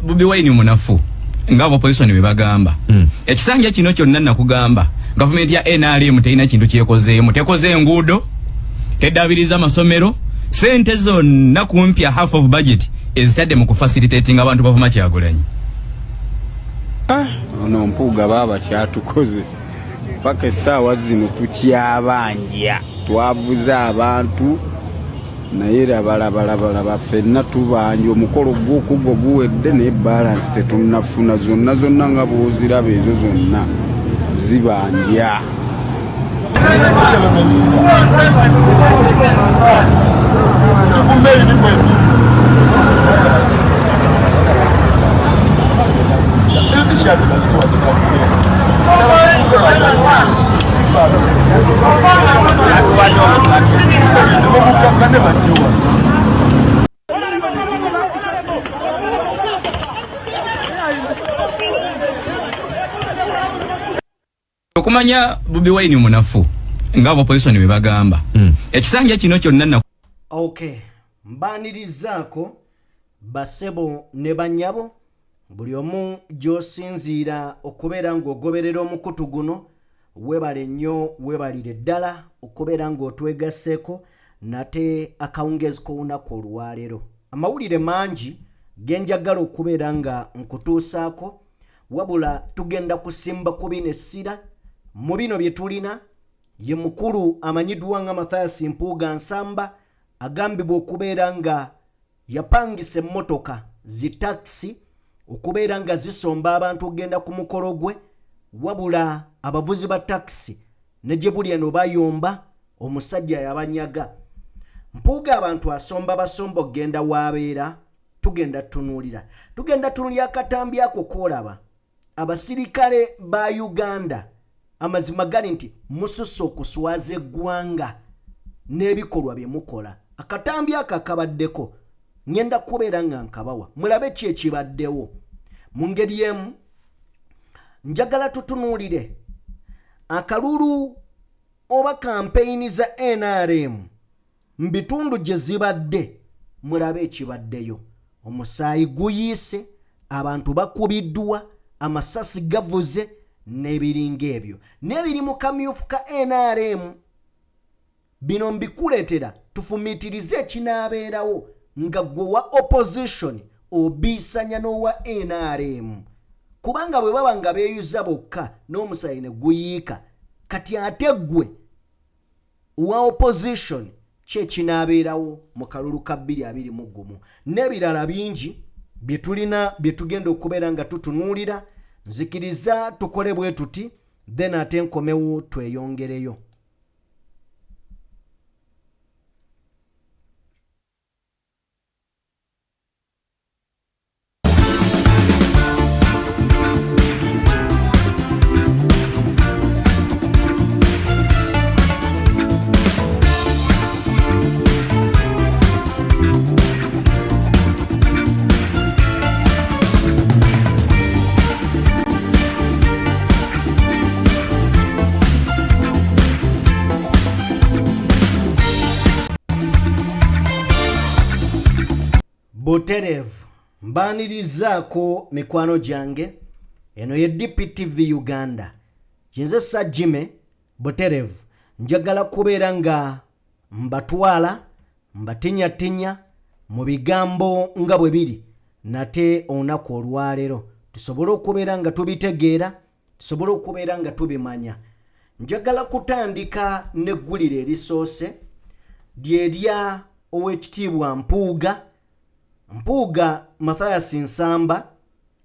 Bobi Wine munafu ngabo opposition bebagamba ekisanja kino kyonna nakugamba government ya NRM teina kintu kyekozeemu tekoze enguudo tedabiriza amasomero sente zonna kumpya half of budget ezitadde mu kufacilitating abantu bavuma Kyagulanyi. Ono Mpuuga baba kyatukoze paka essaawa zino tukyabanja twavuze abantu naye labalaba ffenna tubanja omukolo gw'okugwa guwedde naye balance tetunnafuna zonna nga bw'oziraba ezo zonna zibanja. Okumanya Bobi Wine munafu ngabo opposition bebagamba ekisanja kino kyonna. Okay, mbanirizaako basebo ne banyabo buli omu gy'osinziira okubeera ng'ogoberera omukutu guno webale nnyo webalire ddala okubeera ng'otwegasseeko nate akawungezi k'olunaku olwaleero. Amawulire mangi genjagala okubeera nga nkutuusaako wabula tugenda kusimba ku bino essira mu bino bye tulina ye mukulu amanyiddwa nga Mathias Mpuuga Nsamba agambibwa okubeera nga yapangisa emmotoka zi taxi okubeera nga zisomba abantu okugenda ku mukolo gwe wabula abavuzi ba taxi ne gye buli eno bayomba omusajja yabanyaga. Mpuuga abantu asomba basomba okugenda waabeera tugenda tunuulira akatambi ako koolaba abasirikale ba Uganda amazima gali nti mususse okuswaza eggwanga n'ebikolwa bye mukola. Akatambi ako akabaddeko ngenda kubeera nga nkabawa mulabe ki ekibaddewo mu ngeri emu. Njagala tutunuulire akalulu oba kampeyini za NRM mu bitundu gye zibadde mulabe ekibaddeyo. Omusaayi guyiise, abantu bakubiddwa, amasasi gavuze n'ebiringa ebyo n'ebiri mu kamyufu ka NRM. Bino mbikuleetera tufumiitirize ekinaabeerawo nga gwe wa opposition obiisanya n'owa NRM kubanga bwe baba nga beeyuza bokka n'omusaayi ne guyiika kati ate gwe wa opposition kye kinaabeerawo mu kalulu ka 2021 n'ebirala bingi bye tulina bye tugenda okubeera nga tutunuulira. Nzikiriza tukole bwe tuti then ate nkomewo tweyongereyo. Buterevu mbanirizaako mikwano gyange eno ye DPTV Uganda kinze Sajjime Buterevu njagala kubeera nga mbatwala mbatinyatinya mu bigambo nga bwe biri nate olunaku olwaleero tusobole okubeera nga tubitegeera tusobole okubeera nga tubimanya. Njagala kutandika n'eggulire erisoose lyerya ow'ekitiibwa Mpuuga Mathias Nsamba.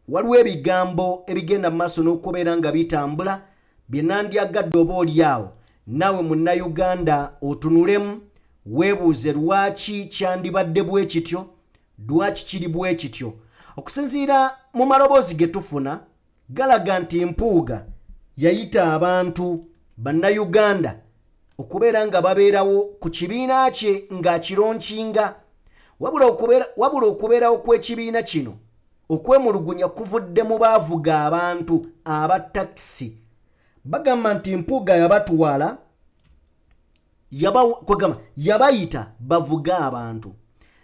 Waliwo ebigambo ebigenda mu maaso n'okubeera nga bitambula bye nandyagadde oba olyawo naawe munnayuganda otunulemu weebuuze lwaki kyandibadde bwe kityo, lwaki kiri bwe kityo. Okusinziira mu maloboozi ge tufuna galaga nti Mpuuga yayita abantu bannayuganda okubeera nga babeerawo ku kibiina kye ng'akironkinga wabula okubeerawo kw'ekibiina kino okwemulugunya kuvudde mu baavuga abantu aba taxi. Bagamba nti Mpuuga yabatwala yabayita bavuga abantu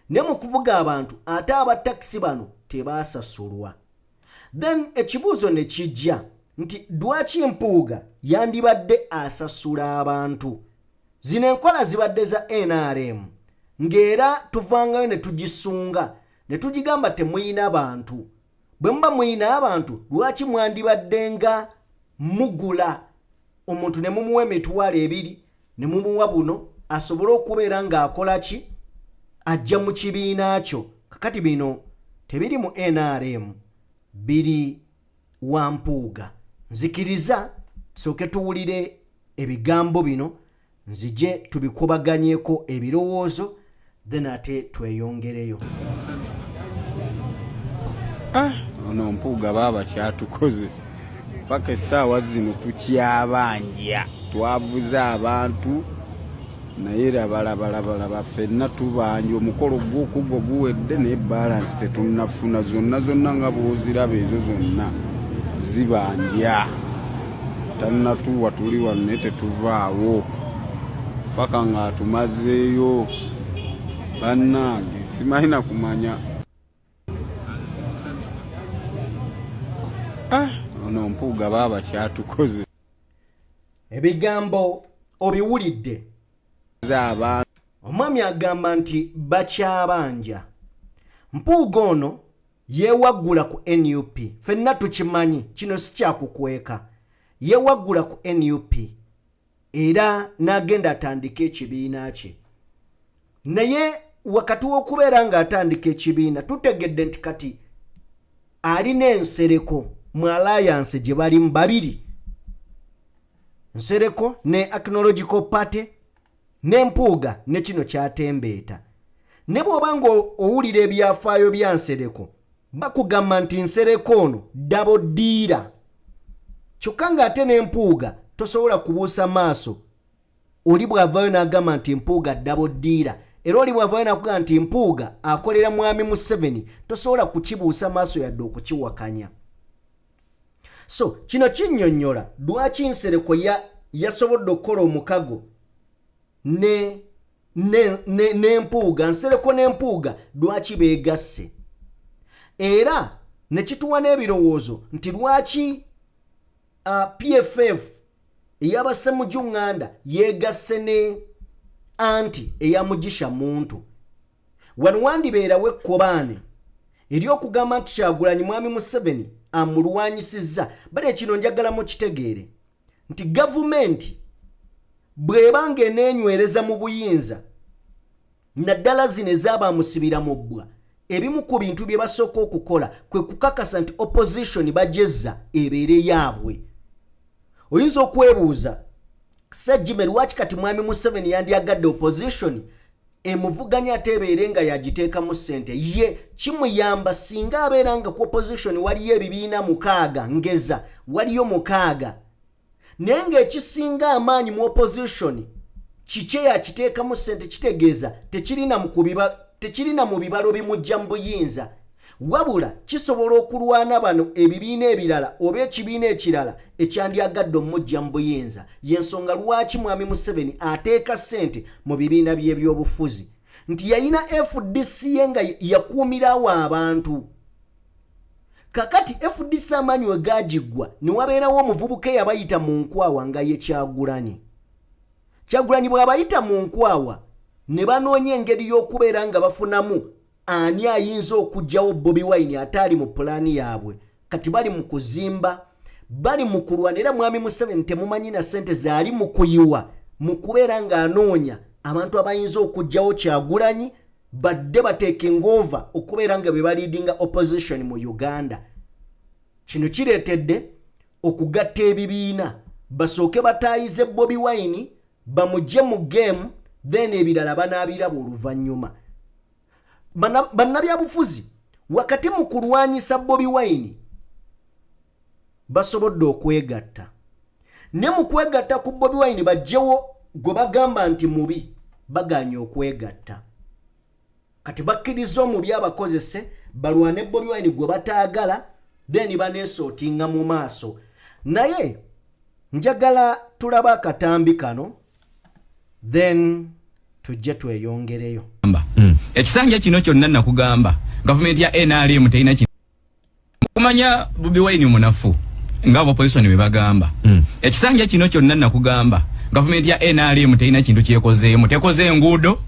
ne mu kuvuga abantu ate aba taxi bano tebasasulwa. Then ekibuuzo ne kijja nti lwaki Mpuuga yandibadde asasula abantu? Zino enkola zibadde za NRM ng'era tuvangayo ne tugisunga ne tugigamba temuyina abantu. Bwe muba muyina abantu lwaki mwandibadde nga mugula omuntu ne mumuwa emitwalo 2 ne mumuwa buno asobole okubeera ng'akola ki? Ajja mu kibiina kyo. Kakati bino tebiri mu NRM, biri wa Mpuuga. Nzikiriza tusooke tuwulire ebigambo bino nzije tubikubaganyeko ebirowoozo then ate tweyongereyo. Ono Mpuuga baba kyatukoze paka essaawa zino tukyabanja twavuze abantu naye labalabalaba ffenna tubanja omukolo gw'okugwa guwedde naye balance tetunnafuna zonna nga bw'oziraba ezo zonna zibanja tannatuwa tuli wano naye tetuvaawo paka nga tumazeeyo bannange simanyi na kumanya. Ono Mpuuga baba kyatukoze. Ebigambo obiwulidde. Omwami agamba nti bakyabanja. Mpuuga ono yeewaggula ku NUP. Ffenna tukimanyi, kino si kyakukweka. Yeewaggula ku NUP era n'agenda atandika ekibiina kye. Naye wakati w'okubeera ng'atandika ekibiina tutegedde nti kati alina ensereko mu alliance gye balimu babiri. Nsereko ne Acknowledgeable Party ne Mpuuga ne kino kyatembeeta. Ne bw'obanga owulira ebyafaayo bya Nsereko bakugamba nti Nsereko ono daboddiira. Kyokka ng'ate ne Mpuuga tosobola kubuusa maaso. Oli bw'avaayo n'agamba nti Mpuuga daboddiira. Era oli bw'avaayo n'akugamba nti Mpuuga akolera mwami Museveni tosobola kukibuusa maaso yadde okukiwakanya. So kino kinnyonnyola lwaki Nsereko yasobodde okukola omukago ne Mpuuga. Nsereko ne Mpuuga lwaki beegasse. Era ne kituwa n'ebirowoozo nti lwaki PFF ey'Abassemujjuŋŋanda yeegasse ne anti eya Mugisha Muntu. Wano wandibeerawo ekkobaane ery'okugamba nti Kyagulanyi mwami Museveni amulwanyisizza. Bale kino njagala mukitegeere nti gavumenti bw'eba ng'eneenywereza mu buyinza naddala zino ezaabamusibira mu bbwa, ebimu ku bintu bye basooka okukola kwe kukakasa nti opposition bajezza ebeere yaabwe. Oyinza okwebuuza Ssajjime lwaki kati mwami Museveni yandyagadde opposition emuvuganya ate ebeere nga yagiteekamu ssente ye kimuyamba singa abeera nga ku opposition waliyo ebibiina 6 ngeza waliyo 6 naye ng'ekisinga amaanyi mu opposition kikye yakiteekamu ssente kitegeeza tekirina mu bibalo bimujja mu buyinza wabula kisobola okulwana bano ebibiina ebirala oba ekibiina ekirala ekyandyagadde omujja mu buyinza. Y'ensonga lwaki mwami Museveni ateeka ssente mu bibiina by'ebyobufuzi nti yayina FDC nga yakuumirawo abantu. Kakati FDC amaanyi we gagiggwa ne wabeerawo omuvubuka eyabayita mu nkwawa nga ye Kyagulanyi. Kyagulanyi bw'abayita mu nkwawa ne banoonya engeri y'okubeera nga bafunamu ani ayinza okugyawo Bobi Wine ataali mu pulaani yaabwe. Kati bali mu kuzimba, bali mu kulwana era mwami Museveni temumanyi na ssente zaali mu kuyiwa mu kubeera ng'anoonya abantu abayinza okugyawo Kyagulanyi badde bateekinga over okubeera nga be baliidinga opposition mu Uganda. Kino kireetedde okugatta ebibiina basooke bataayize Bobi Wine bamugye mu game then ebirala banaabiraba oluvannyuma. Bannabyabufuzi wakati mu kulwanyisa Bobi Wine basobodde okwegatta. Ne mu kwegatta ku Bobi Wine bajjewo gwe bagamba nti mubi baganye okwegatta. Kati bakkiriza omubi abakozese balwane Bobi Wine gwe bataagala then baneesootinga mu maaso. Naye njagala tulaba akatambi kano then tujje tweyongereyo. Ekisanja kino kyonna nakugamba government ya NRM teina kintu kumanya Bobi Wine munafu ngabo opposition we bagamba ekisanja kino kyonna nakugamba government ya NRM teina kintu kyekozeemu tekoze ngudo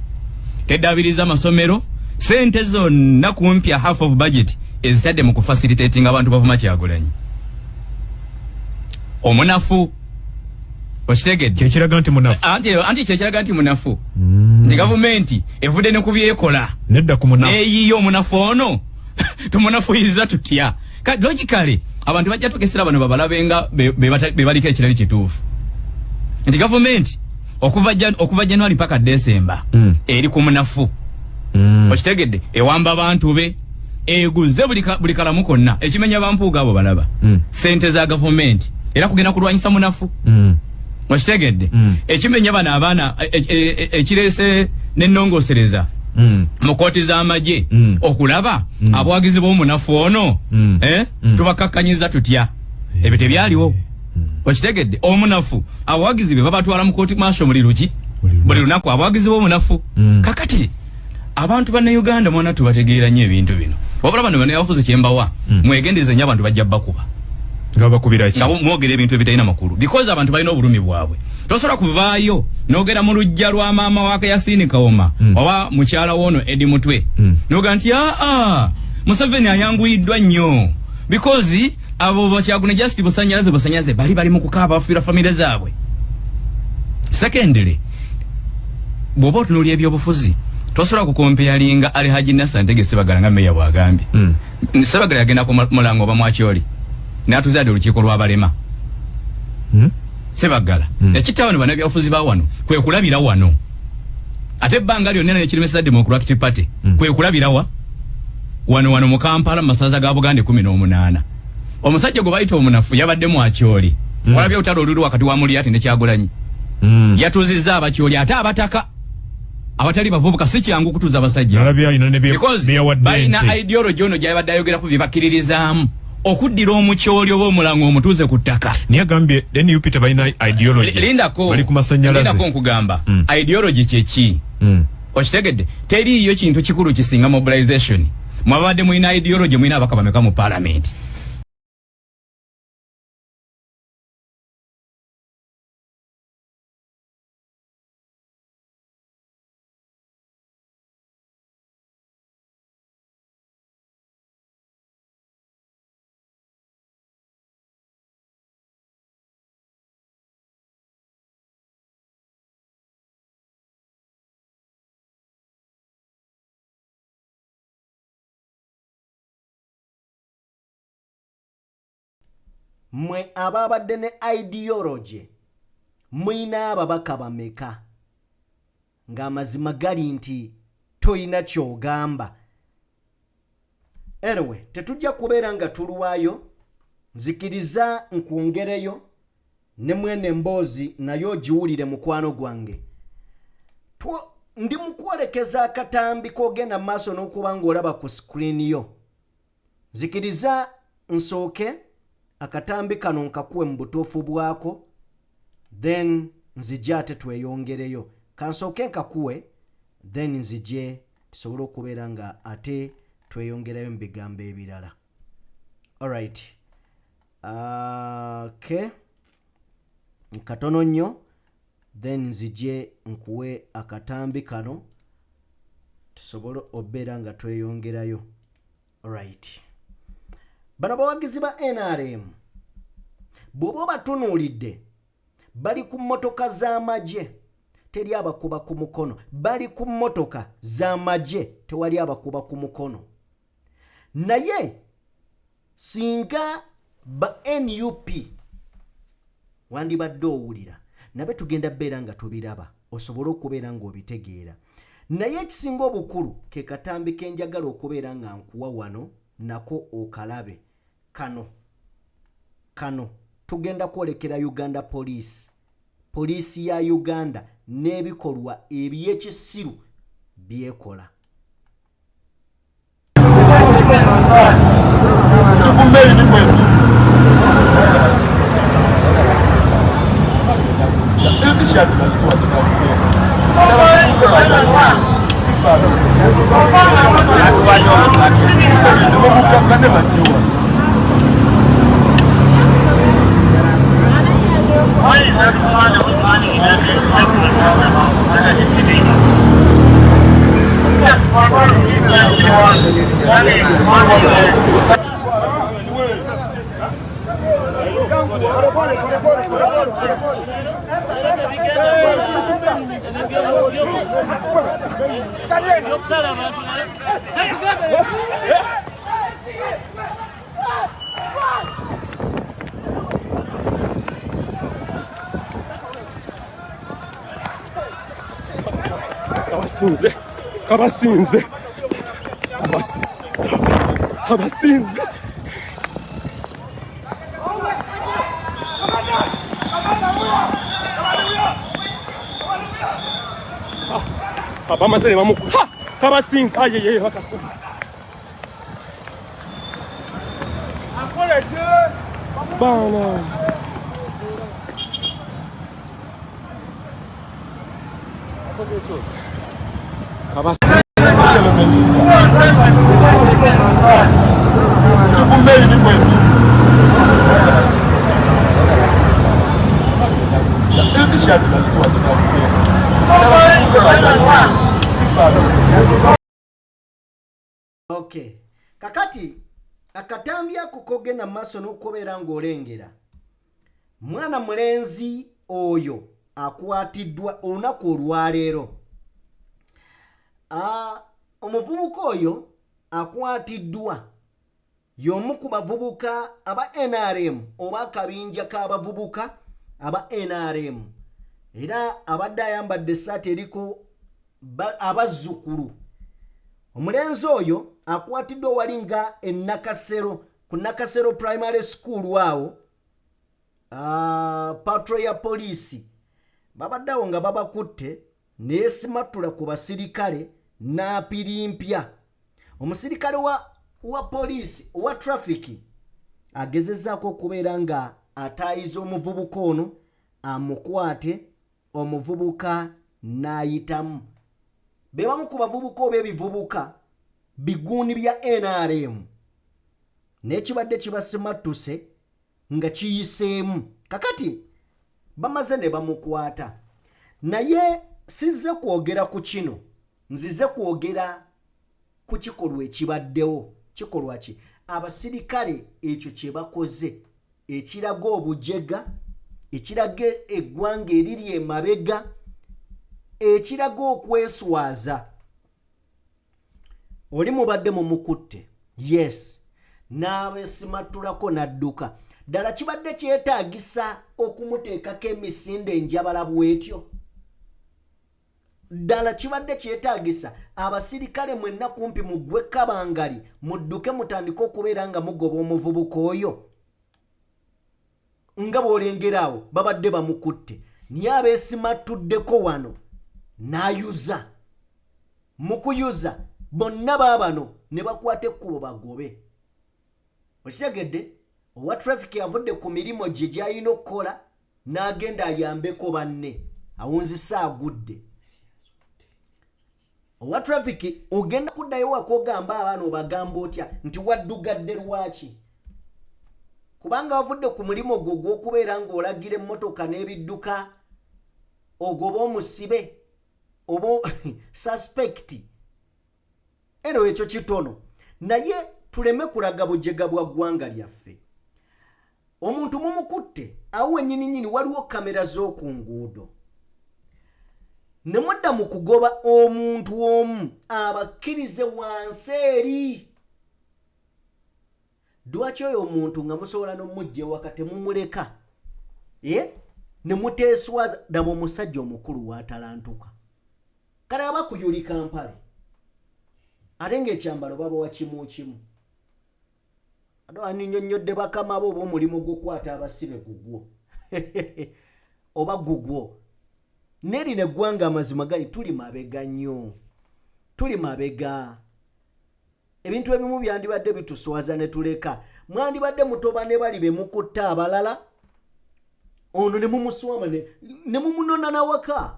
tedabiriza masomero sente zonna kumpya half of budget ezitadde mu kufacilitating abantu bavuma Kyagulanyi omunafu okitegedde kyekiraga nti munafu anti kyekiraga nti munafu ndi government evudde ne kubyekola nedda ku munafu neyiyo omunafu ono tumunafuyiza tutya logically abantu bajja tukesera bano babalabenga bebaliko ekirali kituufu nti government okuva January paka December eri ku munafu okitegedde ewamba abantu be eguze buli kalamu konna ekimenya bampuuga abo balaba sente za government era kugenda kulwanyisa munafu okitegedde ekimenya bano abaana ekirese n'ennongosereza mu kooti z'amagye okulaba abawagizi b'omunafu ono tubakakkanyiza tutya ebyo tebyaliwo okitegedde omunafu abawagizi be babatwala mu kooti maasho buli lunaku abawagizi b'omunafu kakati abantu banne Uganda mwona tubategeera nnyo ebintu bino wabula bano bano yafuze kyembawa mwegendereze nnyo abantu bajja bakuba nga bakubira ki nga mwogera ebintu ebitalina makulu because abantu balina obulumi bwabwe tosobola kuvaayo n'ogera mu lujja lwa maama wa Yasini Kawoma oba mukyala wono Edi Mutwe n'oga nti Museveni ayanguyiddwa nnyo because abo Bakyagulanyi just busanyaze bali mu kukaaba bafiira famire zaabwe. Secondly, bw'oba otunuulya ebyobufuzi tosobola kukompeyalinga Ali Haji Nasser Ntege Ssebaggala nga meya bw'agambye. Ssebaggala yagenda ku mulango bamwakyoli n'atuzaadde olukiiko lw'abalema. Ssebaggala ekitaano bana byabufuzi ba wano kwe kulabira wano ate ebbanga lyonna n'ekiremesa Democratic Party kwe kulabira wano mu Kampala masaza ga Buganda 18. Omusajja gwe bayita omunafu yabadde mwakyoli walabye utalo oluli wakati wa Mulyati ne Kyagulanyi yatuzizza abakyoli ate abataka abatali bavubuka si kyangu kutuza abasajja nalabye ayina ne bayina ideology ono gyabadde ayogera ku bibakiririzaamu okuddira omukyoli oba omulango omutuuze ku ttaka niye agambye then UP tebalina ideology bali ku masannyalaze lindako nkugamba ideology kyeki okitegedde teriiyo kintu kikulu kisinga mobilization mwabadde mulina ideology mulina abaka bameka mu parliament. Mwe ababadde ne ideology mwina ababaka bameka ng'amazima gali nti toyina kyogamba. Anyway, tetujja kubeera nga tulwayo nzikiriza nkwongereyo ne mwene mboozi nayo giwulire mukwano gwange. Ndi mukwolekeza akatambi kogenda maaso n'okuba ng'olaba ku screen yo. Nzikiriza nsooke akatambi kano nkakuwe mu butuufu bwako then nzije ate tweyongereyo. Kansooke nkakuwe then nzije tusobole okubeera nga ate tweyongerayo mu bigambo ebirala. Alright. Okay. Katono nnyo then nzije nkuwe akatambi kano tusobole obeera nga tweyongerayo. Alright. Bano bawagizi ba NRM bw'oba batunuulidde bali ku mmotoka z'amagye teri abakuba ku mukono, bali ku mmotoka z'amagye tewali abakuba ku mukono. Naye singa ba NUP wandibadde owulira nabe tugenda beera nga tubiraba osobole okubeera ng'obitegeera. Naye ekisinga obukulu ke katambi kenjagala okubeera nga nkuwa wano nako okalabe. Kano tugenda kwolekera Uganda Police ya Uganda n'ebikolwa eby'ekisiru byekola. Abasinze. Abamazere bamuku. Ha! Kabasinze. Ayeye bakakuma. Bana. Okay. Kakati akatambya kukogena maso n'okubera ng'olengera. Mwana mulenzi oyo akwatiddwa olunaku olwaleero. Omuvubuka oyo akwatiddwa y'omu ku bavubuka aba NRM oba akabinja k'abavubuka aba NRM. Era abadde ayambadde essaati eriko abazzukulu. Omulenzi oyo akwatiddwa wali nga Nakasero ku Nakasero Primary School waawo. Patrol ya poliisi babaddewo nga babakutte neesimatula ku basirikale n'apirimpya. Omusirikale wa poliisi owa traffic agezezzaako okubeera nga ataayiza omuvubuka ono amukwate, omuvubuka n'ayitamu. Be bamu ku bavubuka oba ebivubuka biguuni bya NRM n'ekibadde kibasimattuse nga kiyiseemu. Kakati bamaze ne bamukwata. Naye sizze kwogera ku kino, nzize kwogera ku kikolwa ekibaddewo. Kikolwa ki? Abasirikale ekyo kye bakoze ekiraga obujega, ekiraga eggwanga eriri emabega, ekiraga okweswaza. Oli mubadde mumukutte, yes, n'abesimatulako n'adduka. Ddala kibadde kyetaagisa okumuteekako emisinde enjabala bw'etyo? Ddala kibadde kyetaagisa abasirikale mwenna kumpi mugwe kabangali mudduke mutandike okubeera nga mugoba omuvubuka oyo? Nga bw'olengeraawo babadde bamukutte, niye abeesimattuddeko wano n'ayuza. Mu kuyuza bonna baabano ne bakwata ekkubo bagobe. Okitegedde? Owa traffic yavudde ku mirimu gye gy'alina okukola n'agenda ayambeko banne, awunzise agudde. Owa traffic ogenda kuddayo wakogamba abaana obagamba otya nti waddugadde lwaki? Kubanga wavudde ku mulimu gwo gw'okubeera ng'olagira emmotoka n'ebidduka ogoba omusibe oba suspect. Ero ekyo kitono. Naye tuleme kulaga bujega bwa ggwanga lyaffe. Omuntu mumukutte awo ennyini waliwo kamera z'oku nguudo. Ne mudda mu kugoba omuntu omu abakkirize wansi eri. Lwaki oyo omuntu nga musobola n'omujja ewaka temumuleka? Ne muteeswaza daba omusajja omukulu w'atalantuka. Kale abakuyulika mpale. Ate ng'ekyambalo babawa kimu kimu. Annyonnyodde bakama bo oba omulimu gw'okwata abasibe gugwo. Oba gugwo. Nerino eggwanga amazima gali tuli mabega nnyo. Tuli mabega. Ebintu ebimu byandibadde bituswaza ne tuleka. Mwandibadde mutoba ne bali be mukutta abalala. Ono ne mumuswama ne mumunona nawaka.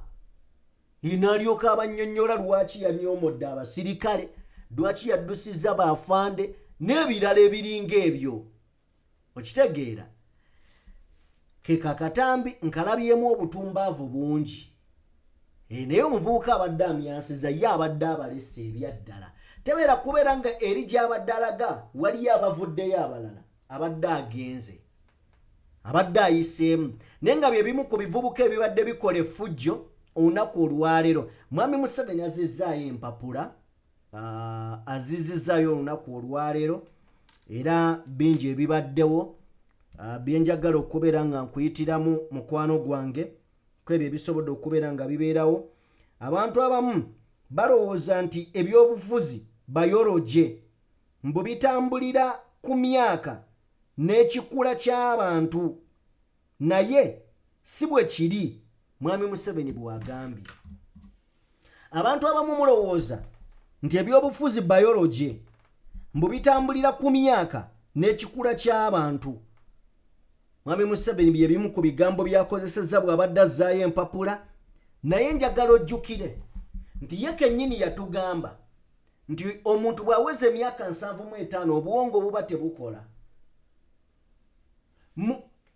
Inalyoka abannyonnyola lwaki yanyoomodde abasirikale, lwaki yaddusizza baafande, n'ebirala ebiringa ebyo okitegeera ke kakatambi nkalabyemu obutumbaavu bungi naye omuvubuka abadde amyansiza ye abadde abalesa ebyaddala tebeera kubeera nga eri gy'abadde alaga waliyo abavuddeyo abalala abadde agenze abadde ayiseemu naye nga bye bimu ku bivubuka ebibadde bikola effujjo olunaku olwaleero. Mwami Museveni azizzaayo empapula azizzaayo olunaku olwaleero era bingi ebibaddewo byenjagala okubeera nga nkuyitiramu mukwano gwange kwebyo ebisobodde okubeera nga bibeerawo. Abantu abamu balowooza nti ebyobufuzi biology mbu bitambulira ku myaka n'ekikula ky'abantu naye si bwe kiri. Mwami Museveni bw'agambye abantu abamu mulowooza nti ebyobufuzi biology mbu bitambulira ku myaka n'ekikula ky'abantu. Mwami Museveni bye bimu ku bigambo byakozesezza bw'abadde azzaayo empapula naye njagala ojjukire nti ye kennyini yatugamba nti omuntu bw'aweza emyaka 75 obuwongo buba tebukola.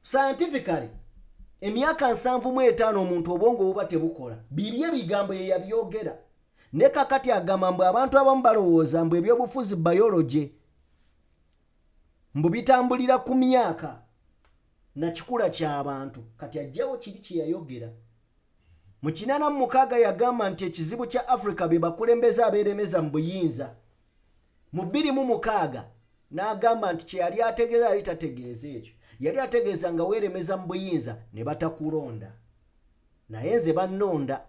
Scientifically emyaka 75 omuntu obwongo buba tebukola. Biri ebigambo ye yabyogera ne kakati agamba mbu abantu abamu balowooza mbu ebyobufuzi biology mbu bitambulira ku myaka na kikula ky'abantu. Kati ajjawo kiri kye yayogera mu 86 yagamba nti ekizibu kya Africa be bakulembeze abeeremeza mu buyinza. Mu 26 n'agamba nti kye yali ategeeza yali tategeeza ekyo. Yali ategeeza nga weeremeza mu buyinza ne batakulonda naye nze bannonda.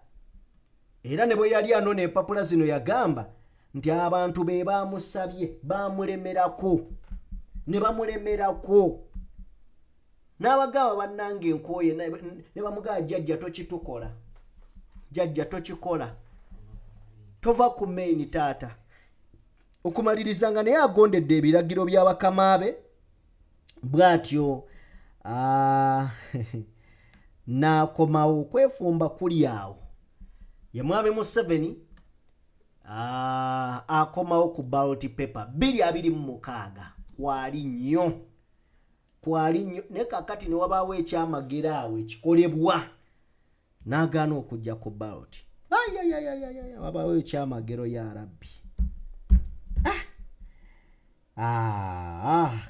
Era ne bwe yali anona empapula zino yagamba nti abantu be baamusabye baamulemerako ne bamulemerako n'abagamba bannange enkooye ne bamugamba jjajja tokitukola jjajja tokikola tova ku main taata okumalirizanga naye agondedde ebiragiro bya bakama be bw'atyo n'akomawo kwefumba kuli awo. Ye Mwami Museveni akomawo ku ballot paper 226 kwali nnyo ne kakati ne wabaawo ekyamagero awo ekikolebwa n'agaana okujja ku ballot. Wabaawo ekyamagero ya rabbi.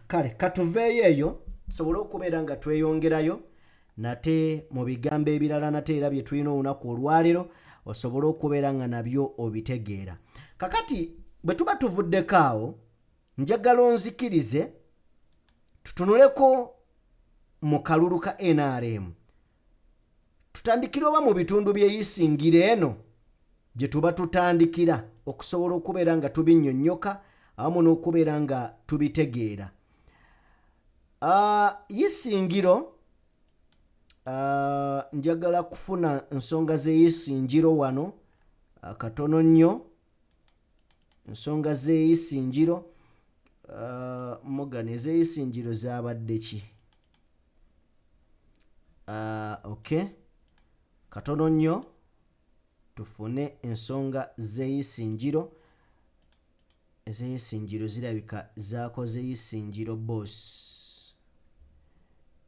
Kale katuveeyo eyo tusobole okubeera nga tweyongerayo nate mu bigambo ebirala nate era bye tulina olunaku olwaleero osobole okubeera nga nabyo obitegeera. Kakati bwe tuba tuvuddeko awo njagala onzikirize tutunuleko mu kalulu ka NRM tutandikira oba mu bitundu by'eyisingira eno gye tuba tutandikira okusobola okubeera nga tubinnyonnyoka awamu n'okubeera nga tubitegeera. Yisingiro njagala kufuna ensonga z'eyisingiro wano katono nnyo ensonga z'eyisingiro mugane ez'eyisingiro zaabadde ki? Okay katono nnyo tufune ensonga z'eyisingiro. Ez'eyisingiro zirabika zaakoze eyisingiro boss.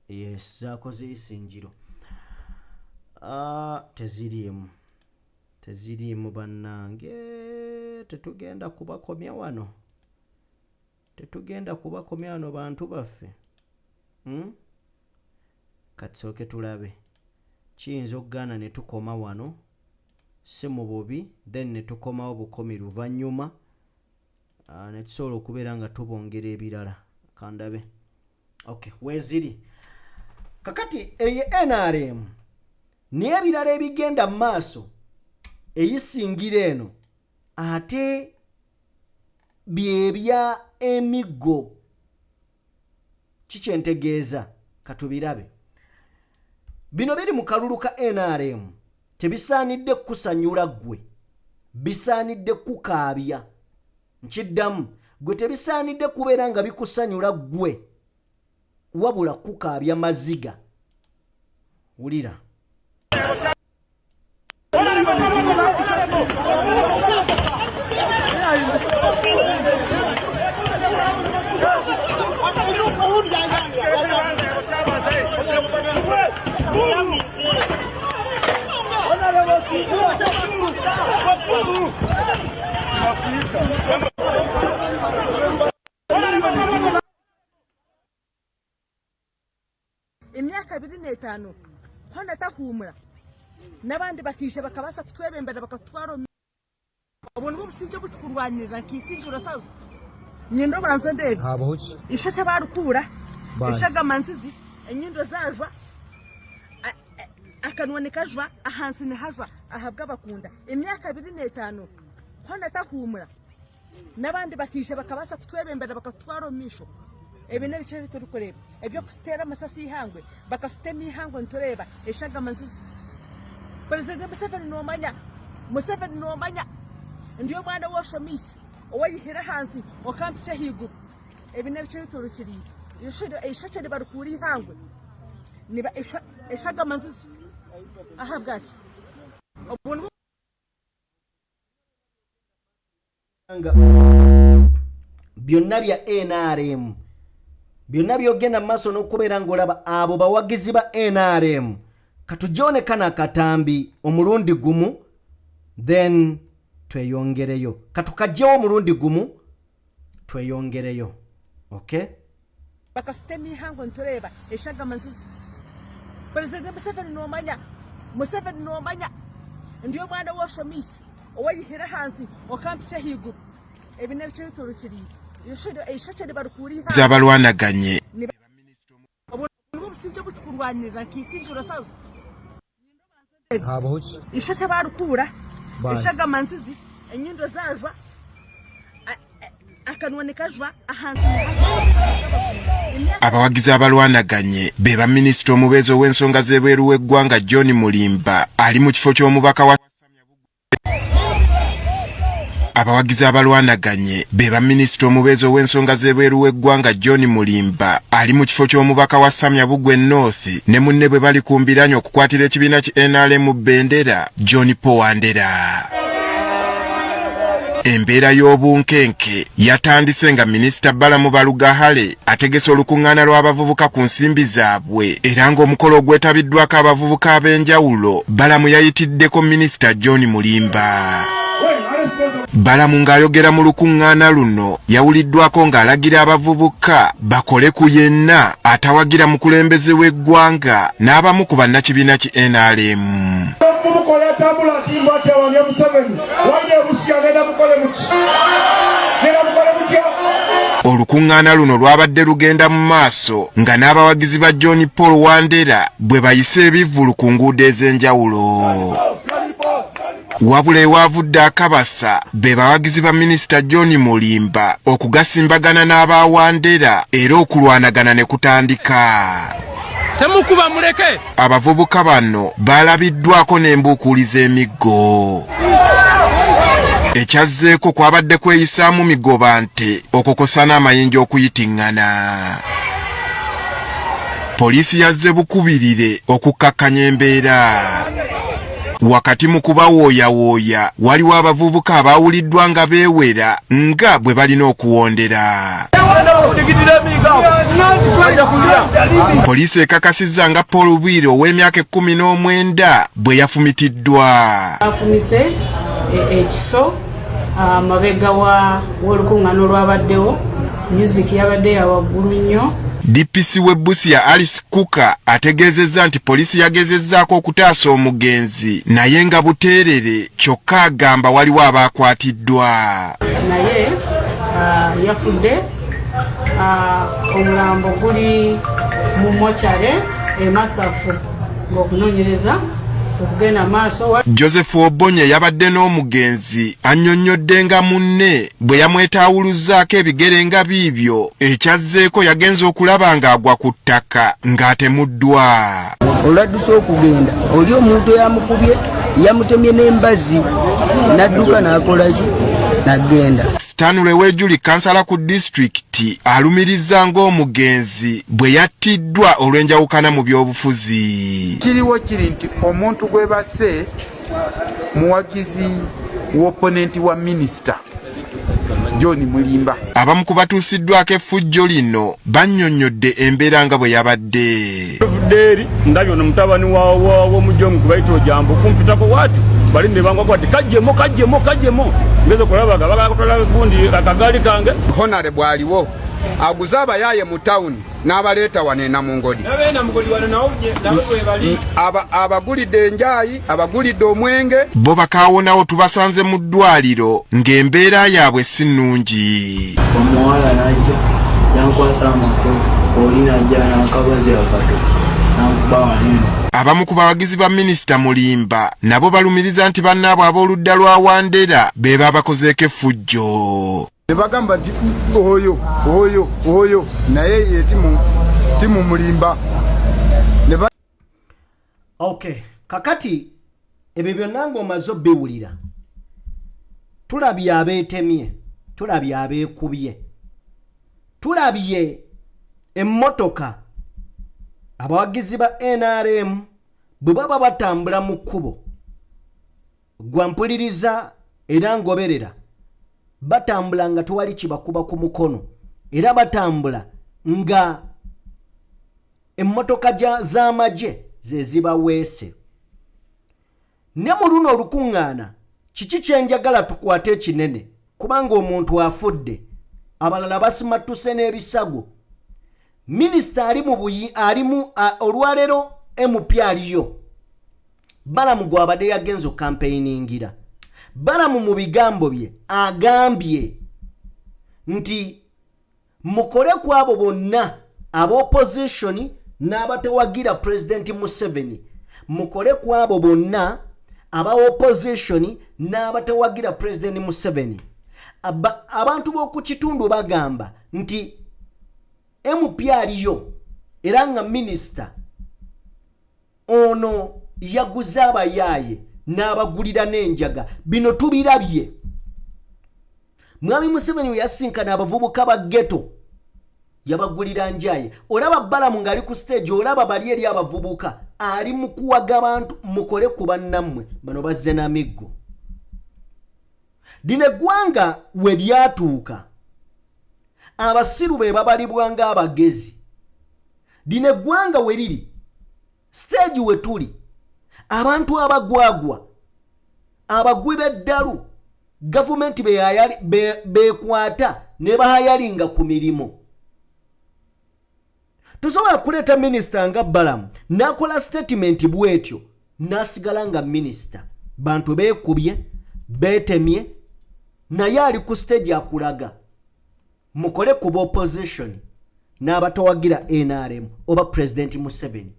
Yes, zaakoze eyisingiro. Teziriimu bannange. Tetugenda kubakomya wano. Bantu baffe. Katusooke tulabe. Kiyinza okugaana ne tukoma wano. Si mu bubi. Then ne tukomawo bukomi luvannyuma. Ne tusobola okubeera nga tubongera ebirala. Kandabe. Okay, weeziri. Kakati eye NRM niye ebirala ebigenda mu maaso eyisingira eno ate byebya emiggo kikyentegeeza katubirabe. Bino biri mu kalulu ka NRM tebisaanidde kusanyula ggwe bisaanidde kukaabya. Nkiddamu gwe tebisaanidde kubeera nga bikusanyula ggwe wabula kukaabya maziga. Wulira. emyaka 25 hona tahumura nabandi bakisha bakabasa kutwebembera bakatwaro obuntu businje butukurwanira kisinjura sauce nyindo banzo ndebe haboki ishasha barukura ishaga manzizi enyindo zajwa akanonekajwa ahansi ne hajwa ahabwa bakunda emyaka 25 hona tahumura nabandi bakisha bakabasa kutwebembera bakatwaro misho ebine bice biturukureba ebyo kutera amasasi ihangwe bakafitema ihangwe ntureba ishaga manzizi President Museveni no manya ndiyo mwana wa Shamisi owayihira hansi okampise higo ebine bice biturukiri ishache barukuri ihangwe niba ishaga manzizi ahabwaci obuntu byonna bya NRM byonna byogenda maso n'okubeera ng'olaba abo bawagizi ba NRM katujone kana katambi omulundi gumu then tweyongereyo katukajjewo omulundi gumu tweyongereyo okay bakafitemi hango ntureba eshaga manzizi President Museveni no manya ndiyo mwana wa Shamisi owayihira hansi okampise higo ebine bice biturukiri ishache barukuri zabalwanaganye obuntu businje butukurwanira kisinjura sauce haboki ishache barukura ishaga manzizi enyindo zajwa akanonekajwa ahansi abawagizi abalwanaganye be ba minisita omubeezi ow'ensonga z'ebweru w'eggwanga John Mulimba ali mu kifo ky'omubaka wa abawagizi abalwanaganye be ba minisita omubeezi ow'ensonga z'ebweru w'eggwanga John Mulimba ali mu kifo ky'omubaka wa Samya Bugwe North ne munne bwe bali kumbiranye okukwatira ekibiina ki NRM Bendera John Powandera. Embeera y'obunkenke yatandise nga minisita Balamu Balugahale ategese olukuŋŋaana lw'abavubuka ku nsimbi zaabwe era ng'omukolo ogwetabiddwako abavubuka ab'enjawulo Balamu yayitiddeko minisita John Mulimba. Balamu ng'ayogera mu lukuŋŋaana luno yawuliddwako ng'alagira abavubuka bakole ku yenna atawagira mukulembeze w'eggwanga n'abamu ku bannakibiina ki NRM. Olukuŋŋaana luno lwabadde lugenda mu maaso nga n'abawagizi ba John Paul Wandera bwe bayise ebivvulu ku nguudo ez'enjawulo. Wabula ewavudde akabasa be bawagizi ba minisita John Mulimba okugasimbagana n'abawandera era okulwanagana ne kutandika. Temukuba muleke. Abavubuka bano balabiddwako n'embuukuuli z'emiggo. Ekyazzeeko kwabadde kweyisaamu migoba nte okukosa n'amayinja okuyitiŋŋana. Poliisi yazze bukubirire okukkakkanya embeera. Wakati mu kubawooyawooya waliwo abavubuka abawuliddwa nga beewera nga bwe balina okuwondera. Poliisi ekakasizza nga Paul Bwire ow'emyaka 19 bwe yafumitiddwa. Afumise ekiso mabega w'olukuŋŋaana olwabaddewo music yabadde ya waggulu nnyo. DPC w'Ebusia Alice Kuka ategeezezza nti poliisi yagezezzaako okutaasa omugenzi naye nga buteerere kyokka agamba waliwo abaakwatiddwa. Naye yafudde omulambo guli mu mochare Masafu ng'okunoonyereza okugenda maaso. Joseph Obonye yabadde n'omugenzi annyonnyodde nga munne bwe yamwetaawuluzzaako ebigere nga biibyo ekyazzeeko yagenza okulaba ng'agwa ku ttaka ng'atemuddwa. Olwadduse okugenda oli omuntu eyamukubye yamutemye n'embazi n'adduka n'akolaki n'agenda. Stanley Wejuli kansala ku disitulikiti alumirizza ng'omugenzi bwe yattiddwa olw'enjawukana mu by'obufuzi. Kiriwo kiri nti omuntu gwe basse muwagizi w'oponenti wa minisita John Mulimba. Abamu ku batuusiddwako effujjo lino bannyonnyodde embeera nga bwe yabadde. Fuderi ndabyo no mutabani wa mujongo kubaito jambo kumpitako watu balinde bangwa kwati kajjemo ngeze kulabaga bagakola gundi akagali kange. Honorable aliwo aguza abayaye mu tawuni n'abaleeta wano Namungodi. Abagulidde enjaayi, abagulidde omwenge. Bo bakaawonawo tubasanze mu ddwaliro ng'embeera yaabwe si nnungi. Omuwala najja yankwasa amakulu oli najja nankabazi akato nankuba wanene. Abamu ku bawagizi ba minisita Mulimba nabo balumiriza nti bannaabwe ab'oludda lwa Wandera be babakozeeko effujjo. Ne bagamba nti oyo naye ye timu Mulimba. Okay, kakati ebyo byonna ng'omaze obbiwulira. Tulabye abeetemye, tulabye abeekubye, tulabye emmotoka abawagizi ba NRM bwe baba batambula mu kkubo gwampuliriza era ngoberera batambula nga tewali kibakuba ku mukono era batambula nga emmotoka z'amagye ze zibaweese. Ne mu luno olukuŋŋaana kiki kyenjagala tukwate ekinene kubanga omuntu afudde abalala basimattuse n'ebisago. Minisita alimu olwaleero MP aliyo Balamu gwabadde yagenze campaigningira. Balamu mu bigambo bye agambye nti mukole ku abo bonna ab'opposition n'abatewagira President Museveni. Mukole ku abo bonna aba opposition n'abatewagira President Museveni. Abantu b'oku kitundu bagamba nti MP aliyo era nga minisita ono yaguza abayaaye n'abagulira n'enjaga. Bino tubirabye. Mwami Museveni we yasinkana abavubuka ba ghetto yabagulira njaye. Olaba Balamu ngali ku stage, olaba bali eri abavubuka ali mu kuwaga abantu mukole ku bannammwe bano bazze n'amiggo. Dine gwanga we lyatuuka abasiru be babalibwanga abagezi. Dine gwanga we liri stage we tuli abantu abagwagwa abagwi b'eddalu gavumenti bekwata ne bahayalinga ku mirimu. Tusobola kuleeta minisita nga Balamu n'akola statement bwetyo n'asigala nga minisita. Bantu beekubye beetemye naye ali ku stage akulaga mukole ku opposition n'abatawagira NRM oba President Museveni.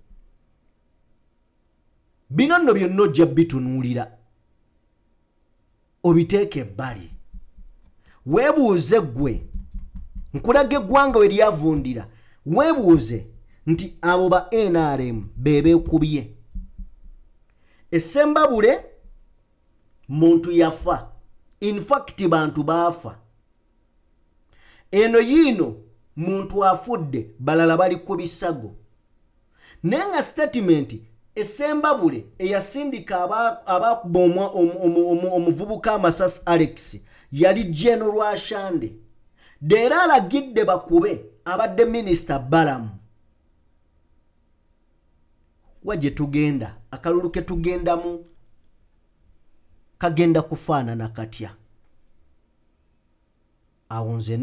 Bino nno byonna ojja bitunuulira obiteeke ebbali. Weebuuze ggwe nkulaga eggwanga we lyavundira. Weebuuze nti abo ba NRM beekubye. Essembabule muntu yafa. In fact bantu baafa. Eno yino muntu afudde balala bali ku bisago. Nenga statement essembabule eyasindika abakuba omuvubuka Amasasi Alex yali General Ashande. Dera alagidde bakube abadde Minister Balamu. Waje tugenda akalulu ke tugendamu kagenda kufaanana katya. Awonze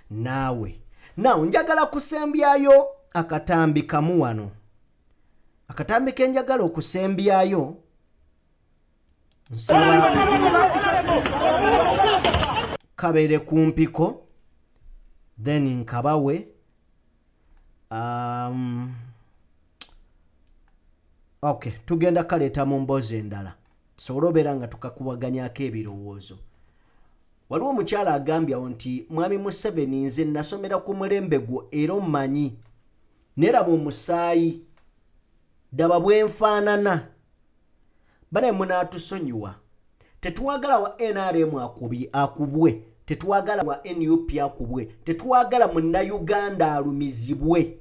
naawe. Now njagala kusembyayo akatambi kamu wano. Akatambi ke njagala okusembyayo nsaba kabere kumpiko then nkabawe okay, tugenda kaleeta mu mboozi endala tusobole obeera nga tukakubaganyako ebirowoozo. Waliwo omukyala agambye nti mwami Museveni nze nasomera ku mulembe gwo era omumanyi neraba omusaayi daba bwenfaanana bane munaatusonyiwa. Tetuwagala wa NRM akubwe, tetuwagala wa NUP akubwe, tetuwagala munnayuganda alumizibwe.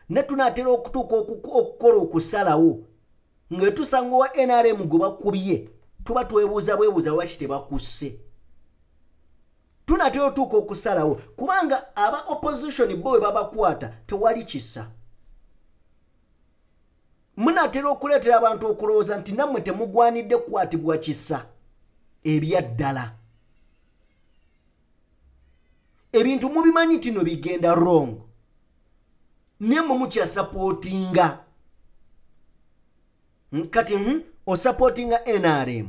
Ne tunaatera okutuuka okukola okusalawo nga tusanga wa NRM gwe bakubye tuba twebuuza lwaki tebakusse. Tunaatera otuuka okusalawo kubanga aba opposition bo babakwata tewali kisa. Munaatera okuleetera abantu okulowooza nti nammwe temugwanidde kukwatibwa kisa ebyaddala. ebintu mubimanyi tino bigenda wrong nemo mucha supportinga kati o supportinga NRM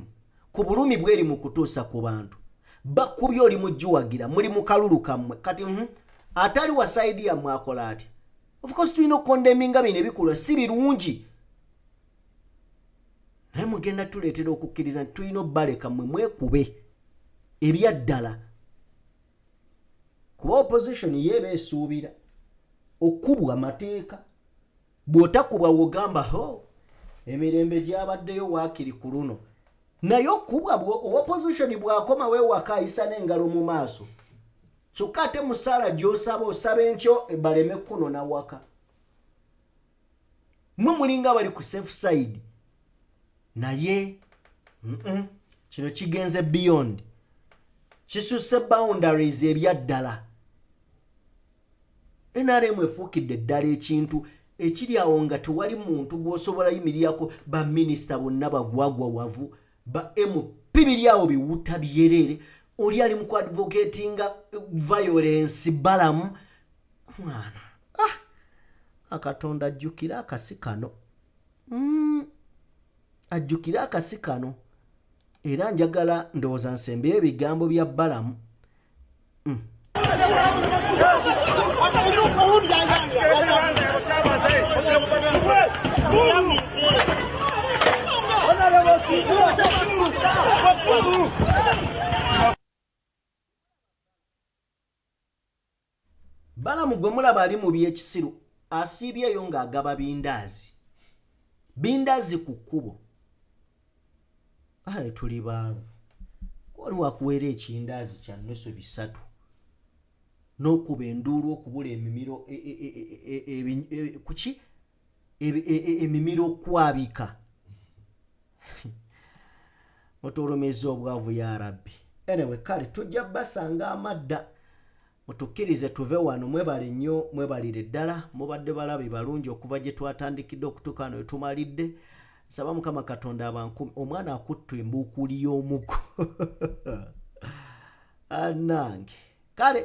ku bulumi bweri mu kutuusa ku bantu bakubye oli mujjuwagira muli mu kalulu kammwe kati atali wa side ya mwakola ati of course tulina condemninga bino ebikulu si birungi naye mugenda tuleetera okukkiriza nti tulina obbaleka mmwe mwekube ebyaddala kuba opposition yeeba esuubira okubwa amateeka bw'otakubwa wogamba ho emirembe gyabaddeyo waakiri ku luno naye okubwa opposition bw'akoma weewaka ayisa n'engalo mu maaso kyokka ate musaala gy'osaba osaba enkyo baleme kunona waka mwe mulinga bali ku safe side naye kino kigenze beyond kisusse boundaries ebyaddala NRM efuukidde eddala ekintu ekiri awo nga tewali muntu gw'osobola yimirirako baminisita bonna bagwagwa wavu ba MP biri awo biwuta byerere oli ali mu advocatinga violence balamu mwana akatonda ajjukira akasi kano ajjukira akasi kano era njagala ndowooza nsembeyo ebigambo bya balamu balamu gwe mulaba ali mu byekisiru asiibyeyo ng'agaba bindaazi ku kkubo tuli baavu kwali wakuweera ekindaazi kya nnusu 3 n'okuba enduulu okubula emimiro kuki emimiro okwabika otulumizza obwavu ya rabbi anyway kale tujja basanga amadda mutukkirize tuve wano mwebale nnyo mwebalire ddala mubadde balabi balungi okuva gye twatandikidde okutuuka wano wetumalidde nsaba mukama katonda abankumi omwana akuttu embuukuli y'omuggo anange kale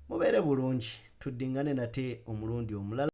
mubeere bulungi tuddingane nate omulundi omulala